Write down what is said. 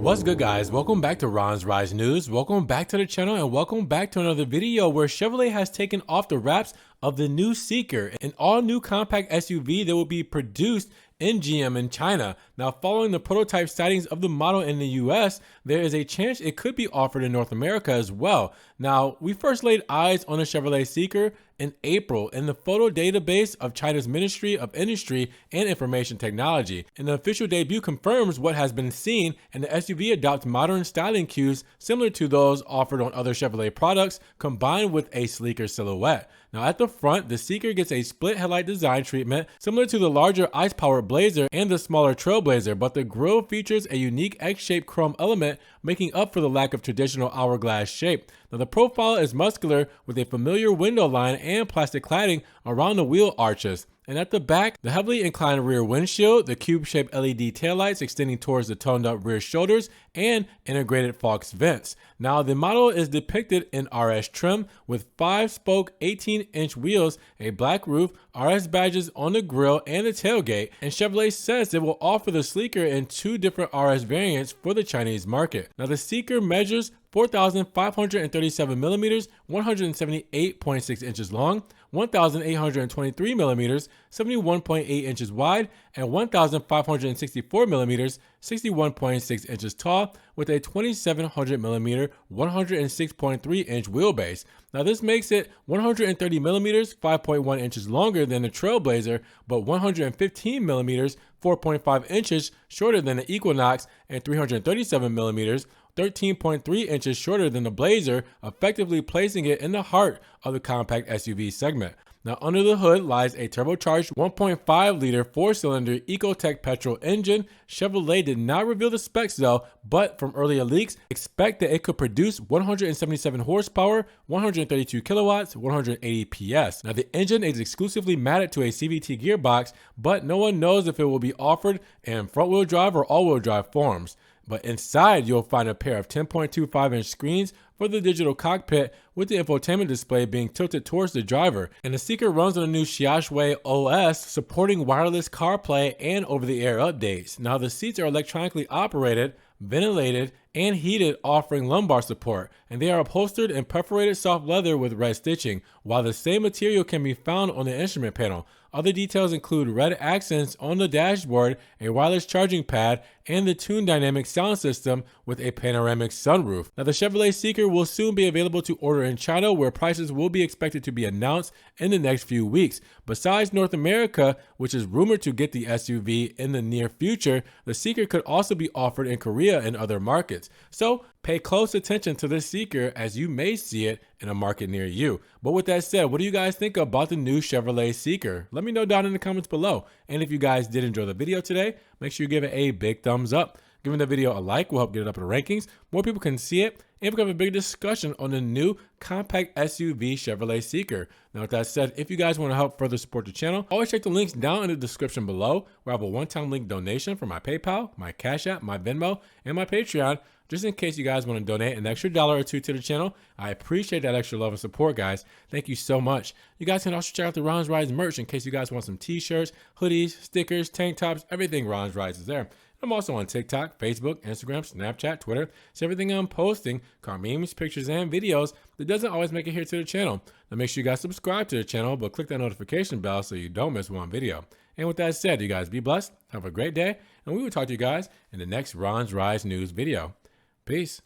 What's good, guys? Welcome back to Ron's Rise News. Welcome back to the channel and welcome back to another video where Chevrolet has taken off the wraps of the new Seeker, an all-new compact SUV that will be produced in GM in China. Now, following the prototype sightings of the model in the US, there is a chance it could be offered in North America as well. Now, we first laid eyes on the Chevrolet Seeker in April in the photo database of China's Ministry of Industry and Information Technology, and the official debut confirms what has been seen, and the SUV adopts modern styling cues similar to those offered on other Chevrolet products, combined with a sleeker silhouette. Now, at the front, the Seeker gets a split headlight design treatment similar to the larger ICE-powered Blazer and the smaller Trailblazer, but the grille features a unique X-shaped chrome element, making up for the lack of traditional hourglass shape. Now, the profile is muscular with a familiar window line and plastic cladding around the wheel arches. And at the back, the heavily inclined rear windshield, the cube-shaped LED taillights extending towards the toned-up rear shoulders, and integrated Fox vents. Now, the model is depicted in RS trim with 5-spoke 18-inch wheels, a black roof, RS badges on the grille and the tailgate, and Chevrolet says it will offer the Seeker in 2 different RS variants for the Chinese market. Now, the Seeker measures 4,537 millimeters, 178.6 inches long, 1,823 millimeters, 71.8 inches wide, and 1,564 millimeters, 61.6 inches tall, with a 2,700 millimeter, 106.3 inch wheelbase. Now, this makes it 130 millimeters, 5.1 inches longer than the Trailblazer, but 115 millimeters, 4.5 inches shorter than the Equinox, and 337 millimeters, 13.3 inches shorter than the Blazer, effectively placing it in the heart of the compact SUV segment. Now, under the hood lies a turbocharged 1.5-liter 4-cylinder Ecotec petrol engine. Chevrolet did not reveal the specs though, but from earlier leaks, expect that it could produce 177 horsepower, 132 kilowatts, 180 PS. Now, the engine is exclusively matted to a CVT gearbox, but no one knows if it will be offered in front-wheel drive or all-wheel drive forms. But inside, you'll find a pair of 10.25-inch screens for the digital cockpit, with the infotainment display being tilted towards the driver. And the Seeker runs on the new Shanghai OS, supporting wireless CarPlay and over-the-air updates. Now, the seats are electronically operated, ventilated, and heated, offering lumbar support, and they are upholstered in perforated soft leather with red stitching, while the same material can be found on the instrument panel. Other details include red accents on the dashboard, a wireless charging pad, and the Tune Dynamic sound system with a panoramic sunroof. Now, the Chevrolet Seeker will soon be available to order in China, where prices will be expected to be announced in the next few weeks. Besides North America, which is rumored to get the SUV in the near future, the Seeker could also be offered in Korea and other markets. So pay close attention to the Seeker, as you may see it in a market near you. But with that said, what do you guys think about the new Chevrolet Seeker? Let me know down in the comments below. And if you guys did enjoy the video today, make sure you give it a big thumbs up. Giving the video a like will help get it up in the rankings. More people can see it, and we can have a big discussion on the new compact SUV Chevrolet Seeker. Now, with that said, if you guys want to help further support the channel, always check the links down in the description below, where I have a one-time link donation for my PayPal, my Cash App, my Venmo, and my Patreon, just in case you guys want to donate an extra $1 or $2 to the channel. I appreciate that extra love and support, guys. Thank you so much. You guys can also check out the Ron's Rise merch in case you guys want some t-shirts, hoodies, stickers, tank tops, everything Ron's Rise is there. I'm also on TikTok, Facebook, Instagram, Snapchat, Twitter. So everything I'm posting, car memes, pictures, and videos, that doesn't always make it here to the channel. Now, make sure you guys subscribe to the channel, but click that notification bell so you don't miss one video. And with that said, you guys be blessed, have a great day, and we will talk to you guys in the next Ron's Rise News video. Peace.